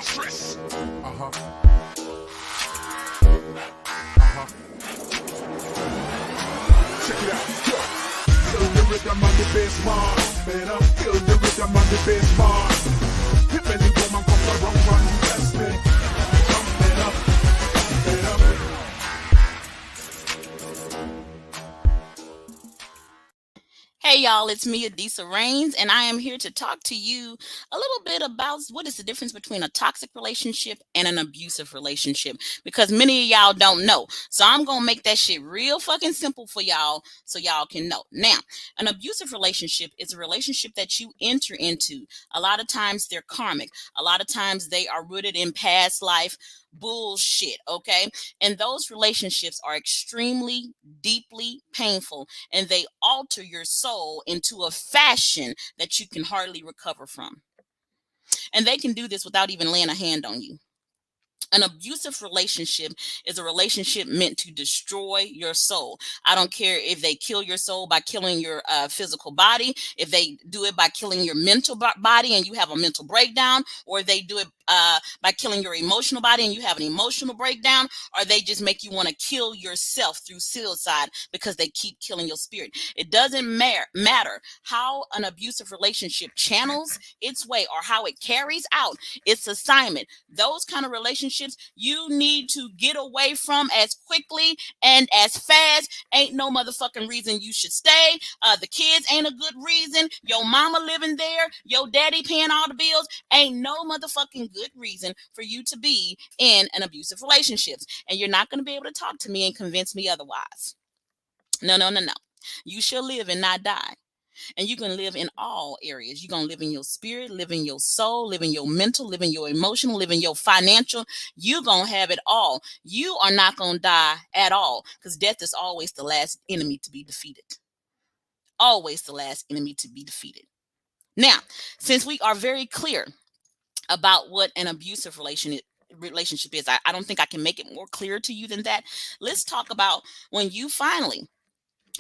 stress. Check it out. Feel the rhythm of the bass bar. Better feel the rhythm of the bass bar. Hit me the woman come the wrong run. Test me. Jump it up. Jump it up. Hey y'all, it's me, Adisa Rains, and I am here to talk to you a little bit about what is the difference between a toxic relationship and an abusive relationship, because many of y'all don't know. So I'm going to make that shit real fucking simple for y'all so y'all can know. Now, an abusive relationship is a relationship that you enter into. A lot of times they're karmic. A lot of times they are rooted in past life bullshit, okay? And those relationships are extremely, deeply painful, and they alter your soul into a fashion that you can hardly recover from. And they can do this without even laying a hand on you. An abusive relationship is a relationship meant to destroy your soul. I don't care if they kill your soul by killing your physical body, if they do it by killing your mental body and you have a mental breakdown, or they do it by killing your emotional body and you have an emotional breakdown, or they just make you want to kill yourself through suicide because they keep killing your spirit. It doesn't matter how an abusive relationship channels its way or how it carries out its assignment. Those kind of relationships you need to get away from as quickly and as fast. Ain't no motherfucking reason you should stay. The kids ain't a good reason. Your mama living there, your daddy paying all the bills. Ain't no motherfucking good reason for you to be in an abusive relationship. And you're not going to be able to talk to me and convince me otherwise. No, no, no, no. You shall live and not die. And you can live in all areas. You're going to live in your spirit, live in your soul, live in your mental, live in your emotional, live in your financial. You're going to have it all. You are not going to die at all, because death is always the last enemy to be defeated. Always the last enemy to be defeated. Now, since we are very clear about what an abusive relationship is, I don't think I can make it more clear to you than that. Let's talk about when you finally,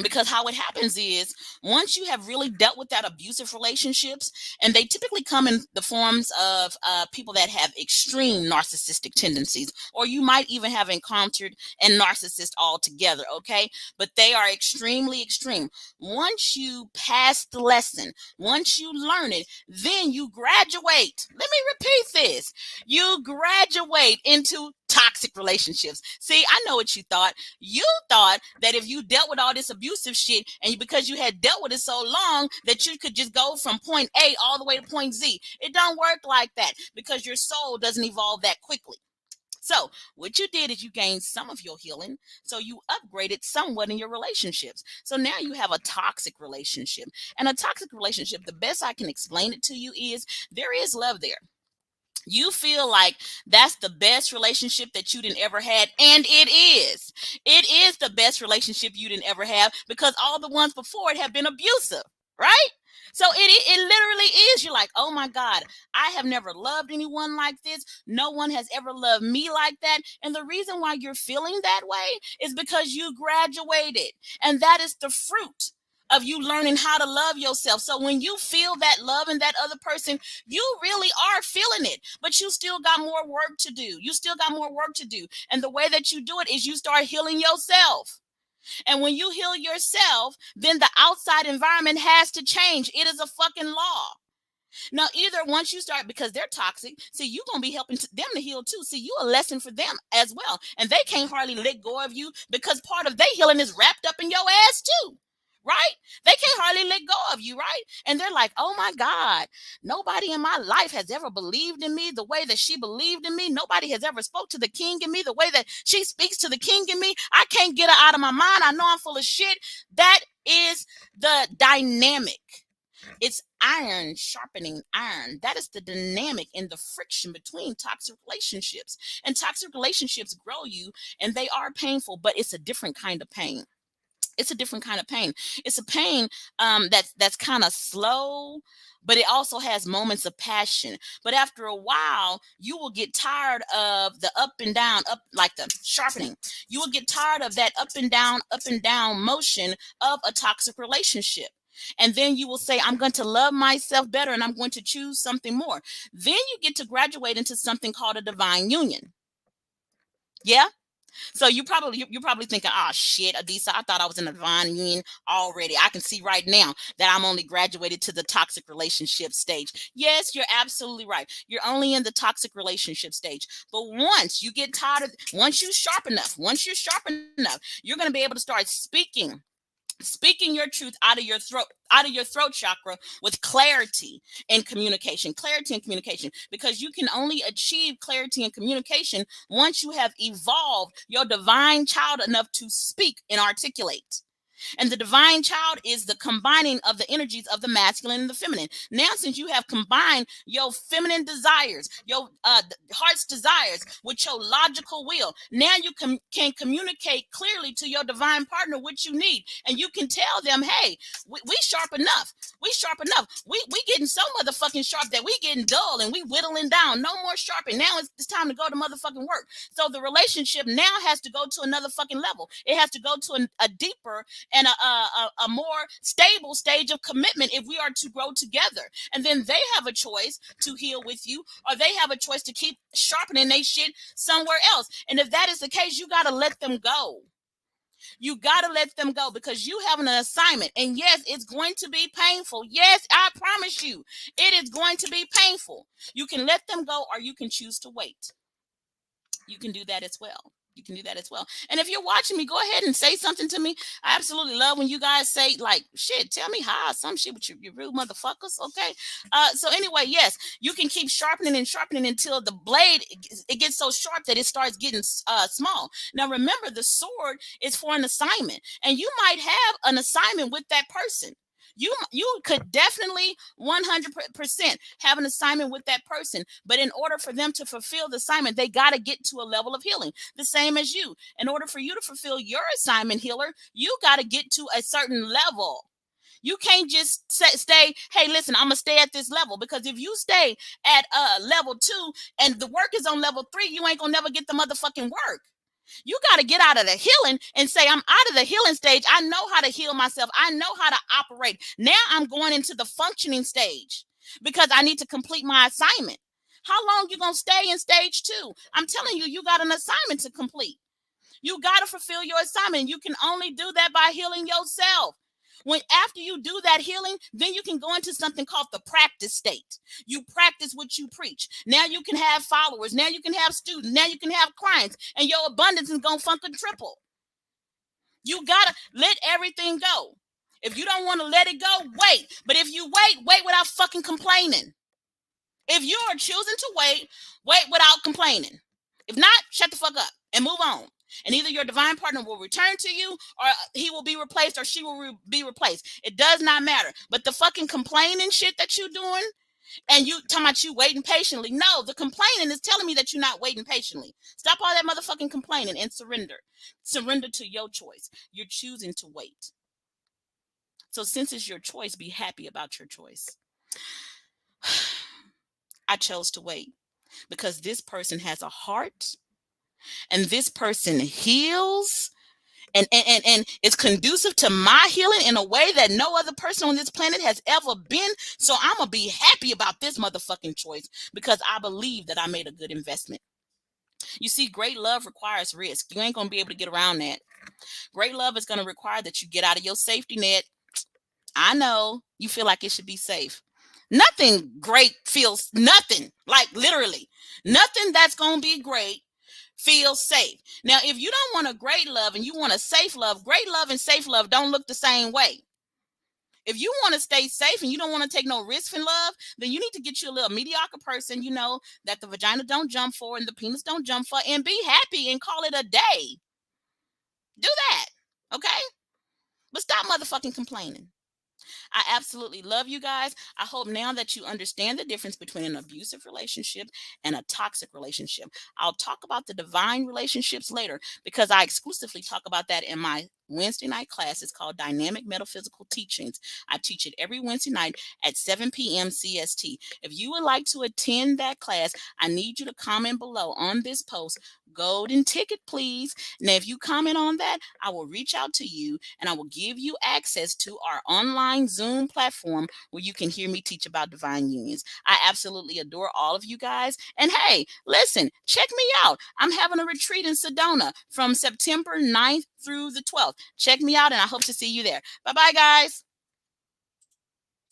because how it happens is once you have really dealt with that abusive relationships, and they typically come in the forms of people that have extreme narcissistic tendencies, or you might even have encountered a narcissist altogether, okay? But they are extremely extreme. Once you pass the lesson, once you learn it, then you graduate. Let me repeat this. You graduate into toxic relationships. See, I know what you thought. You thought that if you dealt with all this abusive shit, and because you had dealt with it so long, that you could just go from point A all the way to point Z. It don't work like that, because your soul doesn't evolve that quickly. So what you did is you gained some of your healing. So you upgraded somewhat in your relationships. So now you have a toxic relationship. And a toxic relationship, the best I can explain it to you is there is love there. You feel like that's the best relationship that you didn't ever had, and it is. It is the best relationship you didn't ever have, because all the ones before it have been abusive, right? So it literally is. You're like, oh my God, I have never loved anyone like this. No one has ever loved me like that. And the reason why you're feeling that way is because you graduated, and that is the fruit of you learning how to love yourself. So when you feel that love in that other person, you really are feeling it, but you still got more work to do. You still got more work to do. And the way that you do it is you start healing yourself. And when you heal yourself, then the outside environment has to change. It is a fucking law. Now, either once you start, because they're toxic, see, you're going to be helping them to heal too. See, you a lesson for them as well. And they can't hardly let go of you, because part of their healing is wrapped up in your ass too. Right? They can't hardly let go of you, right? And they're like, oh my God, nobody in my life has ever believed in me the way that she believed in me. Nobody has ever spoke to the king in me the way that she speaks to the king in me. I can't get her out of my mind. I know I'm full of shit. That is the dynamic. It's iron sharpening iron. That is the dynamic and the friction between toxic relationships. And toxic relationships grow you, and they are painful, but it's a different kind of pain. It's a different kind of pain. It's a pain that's kind of slow, but it also has moments of passion. But after a while, you will get tired of the up and down, up like the sharpening. You will get tired of that up and down motion of a toxic relationship. And then you will say, I'm going to love myself better and I'm going to choose something more. Then you get to graduate into something called a divine union. Yeah. So you're probably thinking, oh shit, Adisa, I thought I was in a divine union already. I can see right now that I'm only graduated to the toxic relationship stage. Yes, you're absolutely right. You're only in the toxic relationship stage. But once you get tired of, once you're sharp enough, you're going to be able to start speaking your truth out of your throat chakra with clarity and communication, because you can only achieve clarity and communication once you have evolved your divine child enough to speak and articulate. And the divine child is the combining of the energies of the masculine and the feminine. Now, since you have combined your feminine desires, your heart's desires with your logical will, now you can communicate clearly to your divine partner what you need. And you can tell them, hey, we sharp enough. We sharp enough. We getting so motherfucking sharp that we getting dull and we whittling down. No more sharpening. Now it's time to go to motherfucking work. So the relationship now has to go to another fucking level. It has to go to a deeper and a more stable stage of commitment if we are to grow together. And then they have a choice to heal with you, or they have a choice to keep sharpening their shit somewhere else. And if that is the case, you got to let them go. You got to let them go, because you have an assignment. And yes, it's going to be painful. Yes, I promise you, it is going to be painful. You can let them go, or you can choose to wait. You can do that as well. You can do that as well. And if you're watching me, go ahead and say something to me. I absolutely love when you guys say, like, shit, tell me how, some shit with you rude motherfuckers. Okay. So anyway, yes, you can keep sharpening and sharpening until the blade, it gets so sharp that it starts getting small. Now, remember, the sword is for an assignment, and you might have an assignment with that person. You could definitely 100% have an assignment with that person, but in order for them to fulfill the assignment, they got to get to a level of healing. The same as you. In order for you to fulfill your assignment, healer, you got to get to a certain level. You can't just stay, hey, listen, I'm going to stay at this level, because if you stay at level 2 and the work is on level 3, you ain't going to never get the motherfucking work. You got to get out of the healing and say, I'm out of the healing stage. I know how to heal myself. I know how to operate. Now I'm going into the functioning stage, because I need to complete my assignment. How long you going to stay in stage 2? I'm telling you, you got an assignment to complete. You got to fulfill your assignment. You can only do that by healing yourself. When after you do that healing, then you can go into something called the practice state. You practice what you preach. Now you can have followers. Now you can have students. Now you can have clients, and your abundance is going to fucking triple. You got to let everything go. If you don't want to let it go, wait. But if you wait without fucking complaining. If you are choosing to wait without complaining. If not, shut the fuck up and move on. And either your divine partner will return to you, or he will be replaced, or she will be replaced. It does not matter. But the fucking complaining shit that you're doing, and you talking about you waiting patiently. No, the complaining is telling me that you're not waiting patiently. Stop all that motherfucking complaining and surrender. Surrender to your choice. You're choosing to wait. So since it's your choice, be happy about your choice. I chose to wait because this person has a heart, and this person heals and it's conducive to my healing in a way that no other person on this planet has ever been. So I'm gonna be happy about this motherfucking choice, because I believe that I made a good investment. You see, great love requires risk. You ain't gonna be able to get around that. Great love is gonna require that you get out of your safety net. I know you feel like it should be safe. Nothing great feels, nothing, like literally nothing that's gonna be great feel safe. Now, if you don't want a great love and you want a safe love, great love and safe love don't look the same way. If you want to stay safe and you don't want to take no risk in love, then you need to get you a little mediocre person, that the vagina don't jump for and the penis don't jump for, and be happy and call it a day. Do that. Okay? But stop motherfucking complaining. I absolutely love you guys. I hope now that you understand the difference between an abusive relationship and a toxic relationship. I'll talk about the divine relationships later, because I exclusively talk about that in my Wednesday night class. It's called Dynamic Metaphysical Teachings. I teach it every Wednesday night at 7 p.m. CST. If you would like to attend that class, I need you to comment below on this post, golden ticket, please. Now, if you comment on that, I will reach out to you and I will give you access to our online Zoom platform where you can hear me teach about divine unions. I absolutely adore all of you guys. And hey, listen, check me out. I'm having a retreat in Sedona from September 9th through the 12th. Check me out, and I hope to see you there. Bye-bye, guys.